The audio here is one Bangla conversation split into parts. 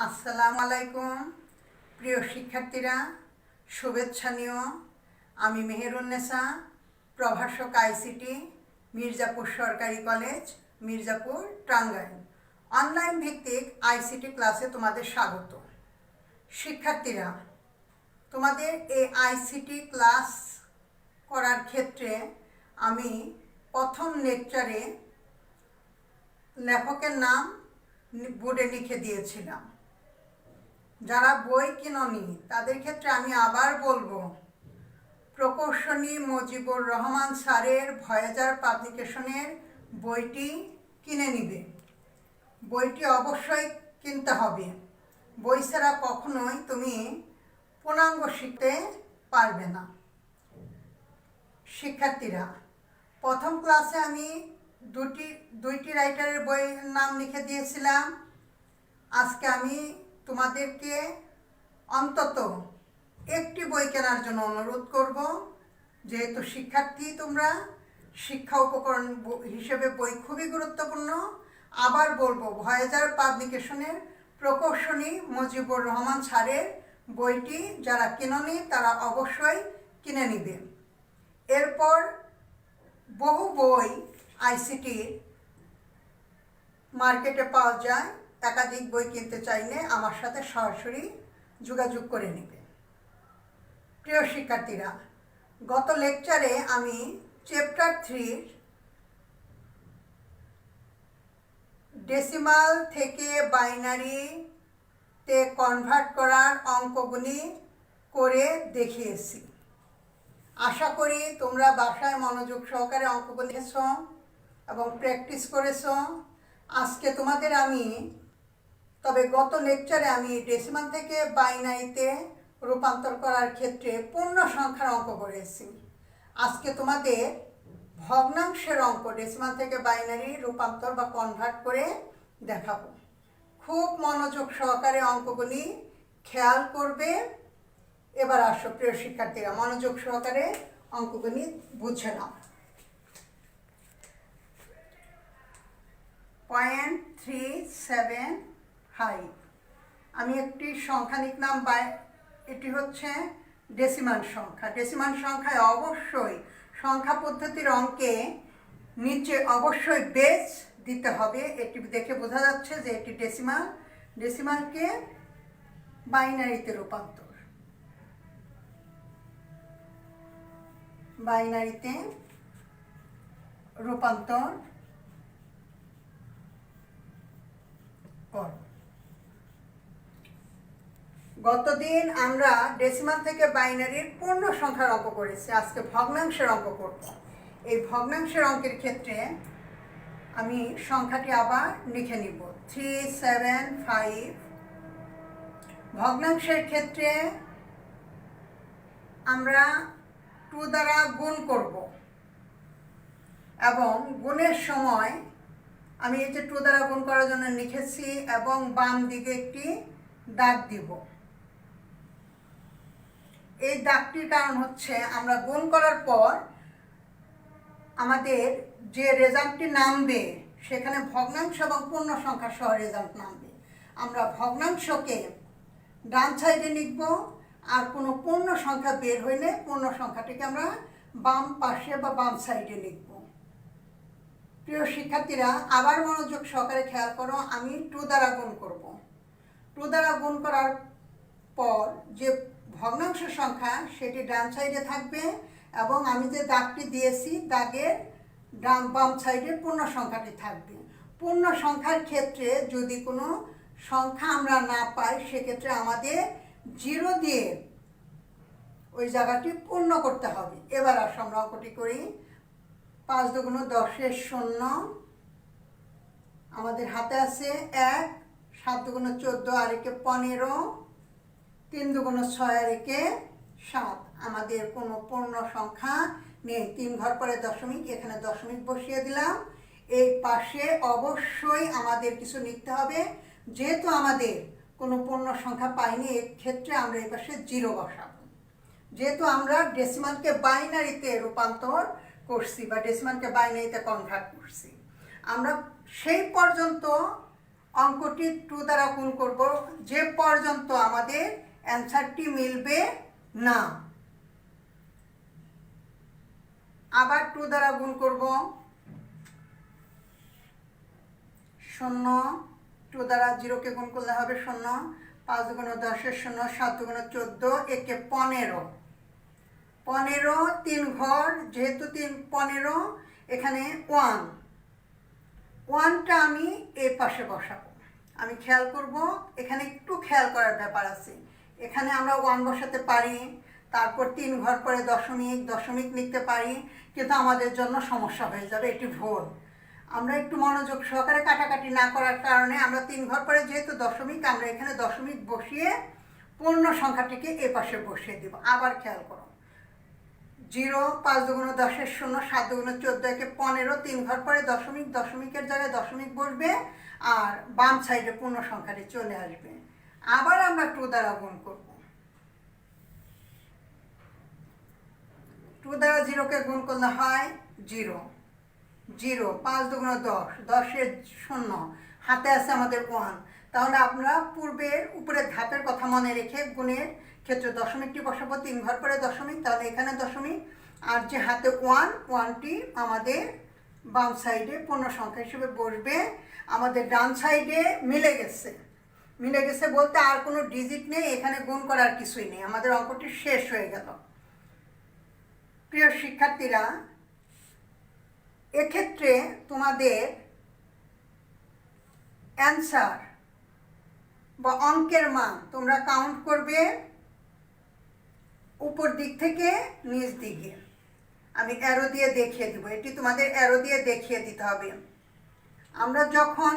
আসসালামু আলাইকুম প্রিয় শিক্ষার্থীরা, শুভেচ্ছা নিও। আমি মেহেরুন্নেসা, প্রভাষক আইসিটি, মির্জাপুর সরকারি কলেজ, মির্জাপুর, টাঙ্গাইল। অনলাইন ভিত্তিক আইসিটি ক্লাসে তোমাদের স্বাগত। শিক্ষার্থীরা, তোমাদের এই আইসিটি ক্লাস করার ক্ষেত্রে আমি প্রথম লেকচারে লেখকের নাম বোর্ডে লিখে দিয়েছিলাম। যারা বই কিনোনি তাদের ক্ষেত্রে আমি আবার বলবো, প্রকৌশলী মুজিবুর রহমান স্যারের ভয়েজার পাবলিকেশনের বইটি কিনে নিবে। বইটি অবশ্যই কিনতে হবে। বই ছাড়া কখনোই তুমি পূর্ণাঙ্গ শিখতে পারবে না। শিক্ষার্থীরা, প্রথম ক্লাসে আমি দুইটি রাইটারের বইয়ের নাম লিখে দিয়েছিলাম। আজকে আমি তোমাদেরকে অন্তত একটি বই কেনার জন্য অনুরোধ করব। যেহেতু শিক্ষার্থী তোমরা, শিক্ষা উপকরণ হিসেবে বই খুবই গুরুত্বপূর্ণ। আবার বলবো, ভয়েজার পাবলিকেশনের প্রকৌশলী মুজিবুর রহমান স্যারের বইটি যারা কেননি তারা অবশ্যই কিনে নিবে। এরপর বহু বই আইসিটির মার্কেটে পাওয়া যায়। একাধিক বই কিনতে চাইলে আমার সাথে সরাসরি যোগাযোগ করে নেবে। প্রিয় শিক্ষার্থীরা, গত লেকচারে আমি চ্যাপ্টার 3 ডেসিমাল থেকে বাইনারিতে কনভার্ট করার অঙ্কগুলি করে দেখিয়েছি। আশা করি তোমরা বাসায় মনোযোগ সহকারে অঙ্কগুলি নিয়েছ এবং প্র্যাকটিস করেছ। আজকে তোমাদের তবে গত লেকচারে আমি ডেসিমাল থেকে বাইনারিতে রূপান্তর করার ক্ষেত্রে পূর্ণ সংখ্যার অঙ্ক করেছি। আজকে তোমাদের ভগ্নাংশের অঙ্ক ডেসিমাল থেকে বাইনারি রূপান্তর বা কনভার্ট করে দেখাবো। খুব মনোযোগ সহকারে অঙ্কগুলি খেয়াল করবে। এবার আসো প্রিয় শিক্ষার্থীরা, মনোযোগ সহকারে অঙ্কগুলি বুঝে নাও। 0.375 আমি একটি সংখ্যা লিখলাম। এটি হচ্ছে ডেসিমাল সংখ্যা। ডেসিমাল সংখ্যায় অবশ্যই সংখ্যা পদ্ধতির অঙ্কে নিচে অবশ্যই বেস দিতে হবে। এটি দেখে বোঝা যাচ্ছে যে এটি ডেসিমাল। ডেসিমালকে বাইনারিতে রূপান্তর, বাইনারিতে রূপান্তর কর। গতদিন আমরা ডেসিমাল থেকে বাইনারির পূর্ণ সংখ্যার অঙ্ক করেছি। আজকে ভগ্নাংশের অঙ্ক করব। এই ভগ্নাংশের অঙ্কের ক্ষেত্রে আমি সংখ্যাটি আবার লিখে নিব, 375। ভগ্নাংশের ক্ষেত্রে আমরা 2 দ্বারা গুণ করব এবং গুণের সময় আমি এই যে 2 দ্বারা গুণ করার জন্য লিখেছি এবং বাম দিকে একটি দাগ দিব। এই দাগটির কারণ হচ্ছে আমরা গুণ করার পর আমাদের যে রেজাল্টটি নামবে সেখানে ভগ্নাংশ এবং পূর্ণ সংখ্যা সহ রেজাল্ট নামবে। আমরা ভগ্নাংশকে ডান সাইডে লিখব, আর কোনো পূর্ণ সংখ্যা বের হইলে পূর্ণ সংখ্যাটিকে আমরা বাম পাশে বা বাম সাইডে লিখব। প্রিয় শিক্ষার্থীরা, আবার মনোযোগ সহকারে খেয়াল করো। আমি 2 দ্বারা গুণ করব। 2 দ্বারা গুণ করার পর যে ভগ্নাংশ সংখ্যা সেটি ডান সাইডে থাকবে এবং আমি যে দাগটি দিয়েছি দাগের বাম সাইডে পূর্ণ সংখ্যাটি থাকবে। পূর্ণ সংখ্যার ক্ষেত্রে যদি কোনো সংখ্যা আমরা না পাই সেক্ষেত্রে আমাদের 0 দিয়ে ওই জায়গাটি পূর্ণ করতে হবে। এবার আসো আমরা অঙ্কটি করি। 5 দুগুণ 10 0, আমাদের হাতে আছে 1, 7 দুগুণ 14 আর 1 15, 3 দুগুণ 6 আর 1 7। আমাদের কোনো পূর্ণ সংখ্যা নেই। 3 ঘর পরে দশমিক, এখানে দশমিক বসিয়ে দিলাম। এই পাশে অবশ্যই আমাদের কিছু লিখতে হবে। যেহেতু আমাদের কোনো পূর্ণ সংখ্যা পাইনি, এক্ষেত্রে আমরা এই পাশে 0 বসাবো। যেহেতু আমরা ডেসিমালকে বাইনারিতে রূপান্তর করছি বা ডেসিমালকে বাইনারিতে কনভার্ট করছি, আমরা সেই পর্যন্ত অঙ্কটি 2 দ্বারা গুণ করব যে পর্যন্ত আমাদের অ্যান্সারটি মিলবে না। আবার 2 দ্বারা গুণ করব, 0, 2 দ্বারা 0কে গুণ করলে হবে 0, 5 দুগুণে 10 0, 7 দুগুণে 14, একে 15, 15 3 ঘর, যেহেতু 15 এখানে 1টা আমি এই পাশে বসাবো। আমি খেয়াল করব, এখানে একটু খেয়াল করার ব্যাপার আছে। এখানে আমরা 1 বসাতে পারি, তারপর 3 ঘর পরে দশমিক লিখতে পারি, কিন্তু আমাদের জন্য সমস্যা হয়ে যাবে, এটি ভুল। আমরা একটু মনোযোগ সহকারে কাটাকাটি না করার কারণে আমরা 3 ঘর পরে যেহেতু দশমিক, আমরা এখানে দশমিক বসিয়ে পূর্ণ সংখ্যাটিকে এ পাশে বসিয়ে দিব। আবার খেয়াল করো, 0, 5 দুগুণে 10 0, 7 দুগুণে 14, একে 15, 3 ঘর পরে দশমিকের জায়গায় দশমিক বসবে, আর বাম সাইডে পূর্ণ সংখ্যাটি চলে আসবে। আবার আমরা 2 দ্বারা গুণ করব, 2 দ্বারা 0কে গুণ করলে হয় 0, 5 দুগুণে 10, 10 0, হাতে আছে আমাদের 1। তাহলে আমরা পূর্বের উপরের ধাপের কথা মনে রেখে গুণের ক্ষেত্রে দশমিকটি বসাবো, 3 ঘর পরে দশমিক, তাহলে এখানে দশমিক, আর যে হাতে 1টি আমাদের বাম সাইডে পূর্ণ সংখ্যা হিসেবে বসবে। আমাদের ডান সাইডে মিলে গেছে বলতে আর কোনো ডিজিট নেই, এখানে গুণ করার কিছুই নেই, আমাদের অঙ্কটি শেষ হয়ে গেল। প্রিয় শিক্ষার্থীরা, এক্ষেত্রে তোমাদের অ্যান্সার বা অঙ্কের মান তোমরা কাউন্ট করবে উপর দিক থেকে নিচ দিকে। আমি অ্যারো দিয়ে দেখিয়ে দেবো, এটি তোমাদের অ্যারো দিয়ে দেখিয়ে দিতে হবে। আমরা যখন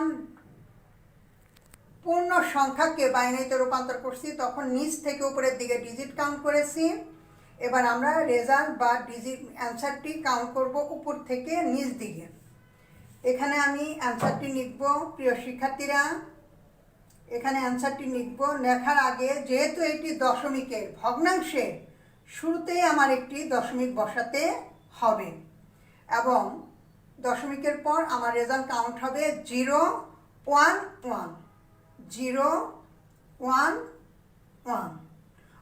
পূর্ণ সংখ্যাকে বাইনারিতে রূপান্তর করছি তখন নিচ থেকে উপরের দিকে ডিজিট কাউন্ট করেছি। এবার আমরা রেজাল্ট বা ডিজিট অ্যান্সারটি কাউন্ট করব উপর থেকে নিচ দিকে। এখানে আমি অ্যান্সারটি লিখব। প্রিয় শিক্ষার্থীরা, এখানে অ্যান্সারটি লিখব। লেখার আগে যেহেতু এটি দশমিকের ভগ্নাংশে, শুরুতেই আমার একটি দশমিক বসাতে হবে এবং দশমিকের পর আমার রেজাল্ট কাউন্ট হবে 0 1 1, 0 1 1।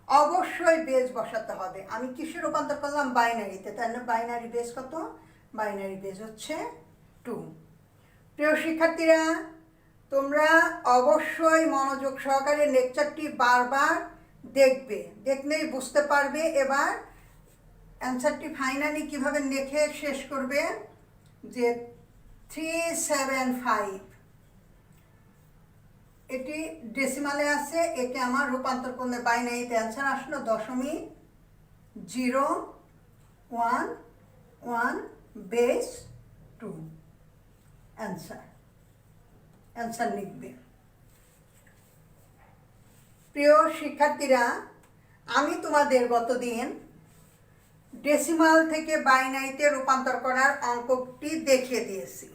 অবশ্যই বেজ বসাতে হবে। আমি কিসে রূপান্তর করলাম? বাইনারিতে, তাই না? বাইনারি বেজ কত? বাইনারি বেজ হচ্ছে 2। প্রিয় শিক্ষার্থীরা, তোমরা অবশ্যই মনোযোগ সহকারে লেকচারটি বারবার দেখবে, দেখলেই বুঝতে পারবে এবার অ্যান্সারটি ফাইনালি কীভাবে লিখে শেষ করবে। যে 375 এটি ডেসিমালে আছে, একে আমার রূপান্তর করলে বাইনারিতে অ্যান্সার আসলো 0.011 বেস 2। অ্যান্সার লিখবে। প্রিয় শিক্ষার্থীরা, আমি তোমাদের গতদিন ডেসিমাল থেকে বাইনারিতে রূপান্তর করার অঙ্কটি দেখিয়ে দিয়েছি।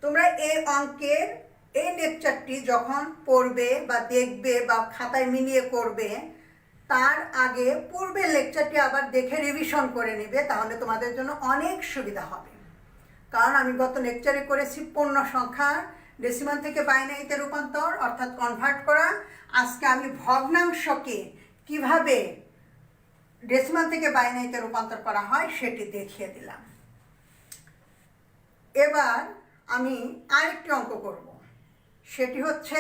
তোমরা এই লেকচারটি যখন পড়বে বা দেখবে বা খাতায় মিলিয়ে করবে, তার আগে পূর্বের লেকচারটি আবার দেখে রিভিশন করে নেবে, তাহলে তোমাদের জন্য অনেক সুবিধা হবে। কারণ আমি গত লেকচারে করেছি পূর্ণ সংখ্যা ডেসিমাল থেকে বাইনারিতে রূপান্তর অর্থাৎ কনভার্ট করা। আজকে আমি ভগ্নাংশকে কিভাবে ডেসিমাল থেকে বাইনারিতে রূপান্তর করা হয় সেটি দেখিয়ে দিলাম। এবার আমি আরেকটি অঙ্ক করব, সেটি হচ্ছে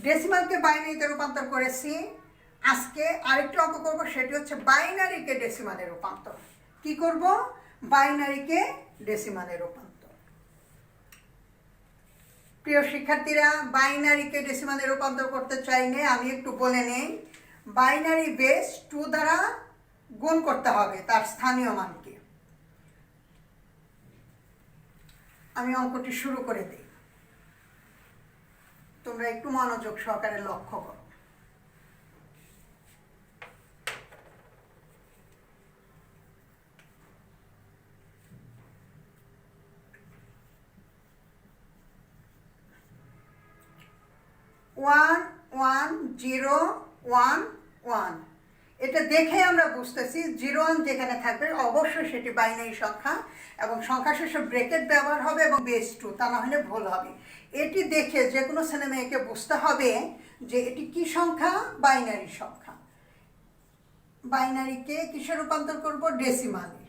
ডেসিমালকে বাইনারিতে রূপান্তর করেছি। আজকে আরেকটি অঙ্ক করব, সেটি হচ্ছে বাইনারিকে ডেসিমালে রূপান্তর। কি করব? বাইনারিকে ডেসিমালে রূপান্তর। প্রিয় শিক্ষার্থীরা, বাইনারিকে ডেসিমালে রূপান্তর করতে চাইলে আমি একটু বলে নেই। বাইনারি বেস 2 দ্বারা গুণ করতে হবে তার স্থানীয় মানকে। আমি অঙ্কটি শুরু করে দিই, তোমরা একটু মনোযোগ সহকারে লক্ষ্য করো। ওয়ান 1 0 1 1, এটা দেখে আমরা বুঝতেছি 01 যেখানে থাকবে অবশ্যই সেটি বাইনারি সংখ্যা এবং সংখ্যা শেষে ব্রেকেট ব্যবহার হবে এবং বেস 2, তা না হলে ভুল হবে। এটি দেখে যে কোনো ছেলে মেয়েকে বুঝতে হবে যে এটি কি সংখ্যা, বাইনারি সংখ্যা। বাইনারিকে কিসে রূপান্তর করব? ডেসিমালে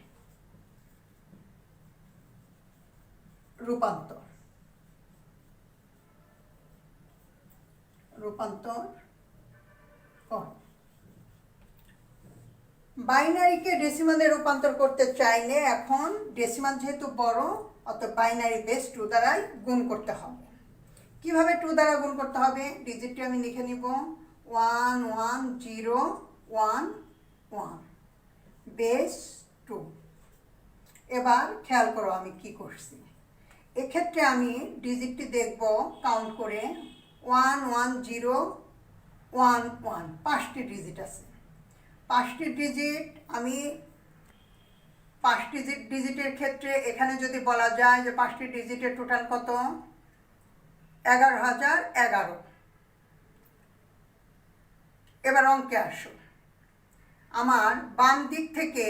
রূপান্তর কর। বাইনারিকে ডেসিমালে রূপান্তর করতে চাইলে এখন ডেসিমাল যেহেতু বড়, অর্থাৎ বাইনারি বেস 2 দ্বারাই গুণ করতে হবে। কিভাবে 2 দ্বারা গুণ করতে হবে? ডিজিটটি আমি লিখে নিব 1 1 0 1 1 বেস 2। এবার খেয়াল করো আমি কি করছি। এক্ষেত্রে আমি ডিজিটটি দেখব কাউন্ট করে 1 1 0 1 1, 5টি ডিজিট আছে। 5টি ডিজিট আমি 5টি ডিজিটের ক্ষেত্রে এখানে যদি বলা যায় যে 5টি ডিজিটের টোটাল কত? 11,011। এবার অঙ্কে আসো। আমার বাম দিক থেকে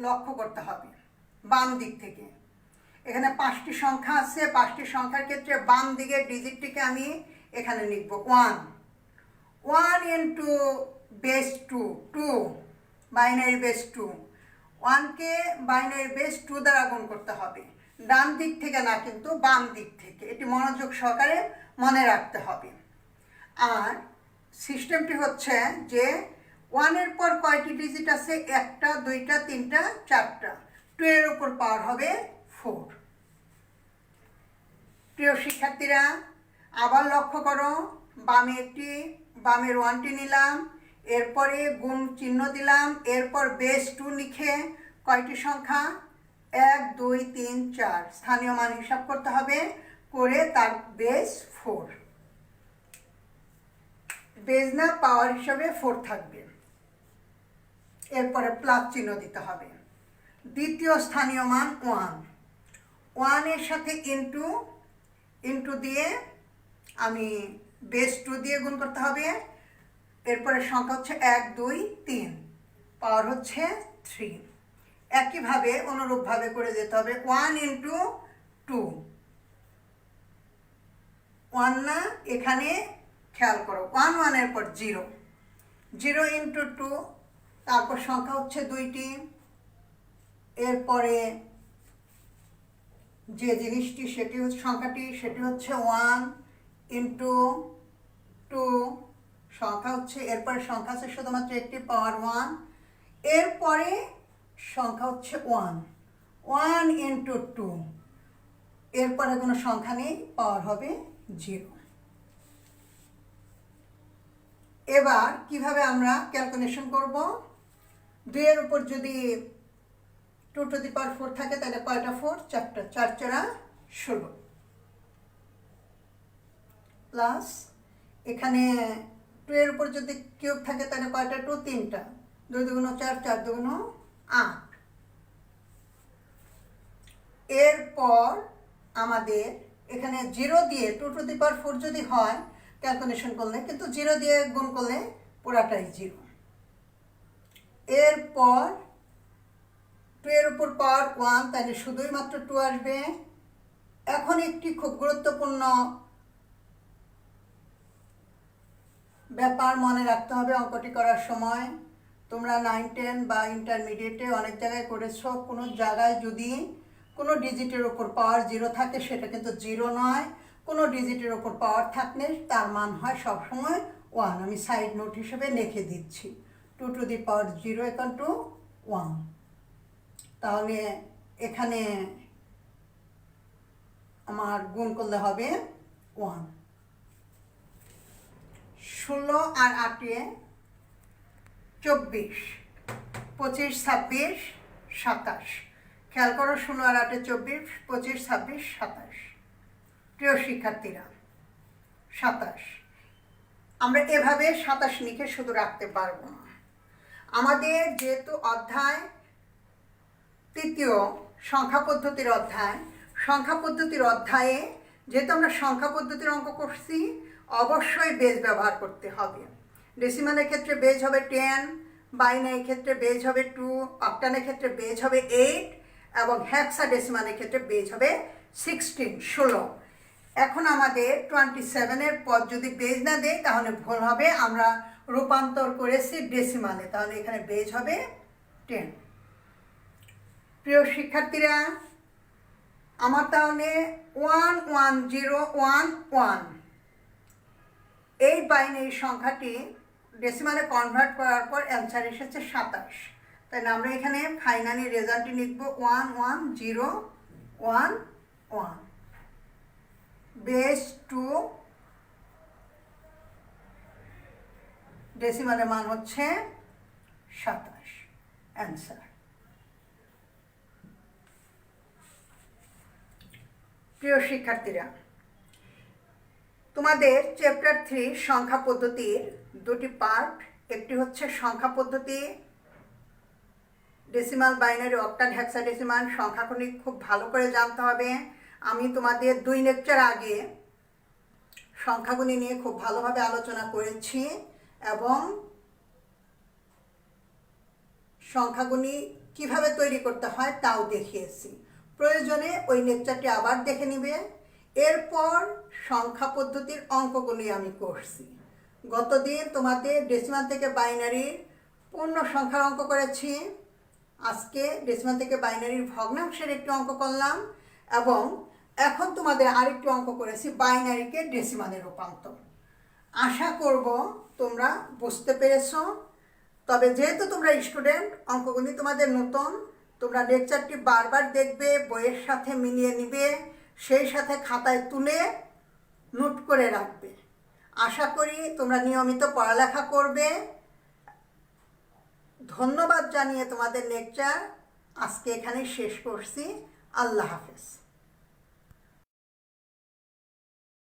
লক্ষ্য করতে হবে। বাম দিক থেকে এখানে 5টি সংখ্যা আছে। 5টি সংখ্যার ক্ষেত্রে বাম দিকের ডিজিটটিকে আমি এখানে লিখব 1 1 ইন্টু বেস 2 2, বাইনারি বেস 2। 1কে বাইনারি বেস 2 দ্বারা গুণ করতে হবে, ডান দিক থেকে না, কিন্তু বাম দিক থেকে। এটি মনোযোগ সহকারে মনে রাখতে হবে। আর সিস্টেমটি হচ্ছে যে 1-এর পর কয়টি ডিজিট আছে? 1টা 2টা 3টা 4টা। 2 এর উপর পাওয়ার হবে 4। প্রিয় শিক্ষার্থীরা, আবার লক্ষ্য করো, বামের 1টি নিলাম, এরপরে গুণ চিহ্ন দিলাম, এরপর বেস 2 লিখে কয়টি সংখ্যা? 1 2 3 4, স্থানীয় মান হিসাব করতে হবে, করে তার বেস 4। বেস না, পাওয়ার হিসাবে 4 থাকবে। এরপরে প্লাস চিহ্ন দিতে হবে। দ্বিতীয় স্থানীয় মান 1, 1 এর সাথে ইন্টু দিয়ে আমি বেস 2 দিয়ে গুণ করতে হবে। এরপরে সংখ্যা হচ্ছে 1 2 3, পাওয়ার হচ্ছে 3। একইভাবে অনুরূপভাবে করে যেতে হবে। 1 ইন্টু 2, 1 না, এখানে খেয়াল করো 1 1 এর পর 0 0 ইন্টু 2, তারপর সংখ্যা হচ্ছে 2টি। এরপরে যে জিনিসটি সেটি হচ্ছে 1 ইন্টু 2 সংখ্যা হচ্ছে, এরপরে সংখ্যা আছে শুধুমাত্র একটি, পাওয়ার 1। এরপরে সংখ্যা হচ্ছে 1 1 ইন্টু 2, এরপরে কোনো সংখ্যা নেই, পাওয়ার হবে 0। এবার কিভাবে আমরা ক্যালকুলেশন করব? 2 এর উপর যদি 2 টু দি পাওয়ার 4 থাকে তাহলে কয়টা 4? 4টা। 4 4 16, প্লাস এখানে 2 এর উপর যদি কিউব থাকে তাহলে কয়টা 2? 3টা। 2 2 4, 4 2 8। এরপর আমাদের এখানে 0 দিয়ে 2 টু দি পাওয়ার 4 যদি হয় ক্যালকুলেশন করলে, কিন্তু 0 দিয়ে গুণ করলে পুরাটাই 0। এরপর 2 এর উপর পাওয়ার 1, তাহলে শুধুই মাত্র 2 আসবে। এখন একটি খুব গুরুত্বপূর্ণ ব্যাপার মনে রাখতে হবে অঙ্কটি করার সময়। তোমরা 9 10 বা ইন্টারমিডিয়েটে অনেক জায়গায় করেছো, কোনো জায়গায় যদি কোনো ডিজিটের উপর পাওয়ার 0 থাকে সেটা কিন্তু 0 নয়। কোনো ডিজিটের উপর পাওয়ার থাকলে তার মান হয় সবসময় 1। আমি সাইড নোট হিসেবে লিখে দিচ্ছি 2 to the power 0 equal to 1। তাহলে এখানে আমার গুণ করলে হবে 1। 16 আর 8 24, 25 26 27। খেয়াল করো, 16 আর 8 24, 25 26 27। প্রিয় শিক্ষার্থীরা, 27 আমরা এভাবে 27 লিখে শুধু রাখতে পারবো না। আমাদের যেহেতু অধ্যায় 3য় সংখ্যা পদ্ধতির অধ্যায়ে যেহেতু আমরা সংখ্যা পদ্ধতির অঙ্ক করছি, অবশ্যই বেজ ব্যবহার করতে হবে। ডেসিমালের ক্ষেত্রে বেজ হবে 10, বাইনারির ক্ষেত্রে বেজ হবে 2, অক্টালের ক্ষেত্রে বেজ হবে 8, এবং হেক্সাডেসিমালের ক্ষেত্রে বেজ হবে 16। এখন আমাদের 27-এর পর যদি বেজ না দেয় তাহলে ভুল হবে, আমরা রূপান্তর করেছি ডেসিমালে, তাহলে এখানে বেজ হবে 10। প্রিয় শিক্ষার্থীরা, আমার তাহলে 11011 এই বাইনারি সংখ্যাটি ডেসিমালে কনভার্ট করার পর অ্যান্সার এসেছে 27। তাই আমরা এখানে ফাইনালি রেজাল্টটি লিখব 11011 বেস 2, ডেসিমালের মান হচ্ছে 27 অ্যান্সার। প্রিয় শিক্ষার্থীরা, তোমাদের চ্যাপ্টার 3 সংখ্যা পদ্ধতির দুটি পার্ট, একটি হচ্ছে সংখ্যা পদ্ধতি, ডেসিমাল, বাইনারি, অক্টাল, হেক্সাডেসিমাল সংখ্যাগুলি খুব ভালো করে জানতে হবে। আমি তোমাদের 2 লেকচার আগে সংখ্যাগুলি নিয়ে খুব ভালোভাবে আলোচনা করেছি এবং সংখ্যাগুলি কিভাবে তৈরি করতে হয় তাও দেখিয়েছি। প্রয়োজনে ওই লেকচারটি আবার দেখে নিবে। এরপর সংখ্যা পদ্ধতির অঙ্কগুলি আমি করছি। গতদিন তোমাদের ডেসিমাল থেকে বাইনারির পূর্ণ সংখ্যার অঙ্ক করেছি, আজকে ডেসিমাল থেকে বাইনারির ভগ্নাংশের একটি অঙ্ক করলাম এবং এখন তোমাদের আরেকটি অঙ্ক করেছি বাইনারিকে ডেসিমালে রূপান্তর। আশা করব তোমরা বুঝতে পেরেছো। তবে যেহেতু তোমরা স্টুডেন্ট, অঙ্কগুলি তোমাদের নতুন, তোমরা লেকচারটি বারবার দেখবে, বইয়ের সাথে মিলিয়ে নিবে, সেই সাথে খাতায় তুলে নোট করে রাখবে। আশা করি তোমরা নিয়মিত পড়ালেখা করবে। ধন্যবাদ জানিয়ে তোমাদের লেকচার আজকে এখানে শেষ করছি। আল্লাহ হাফেজ।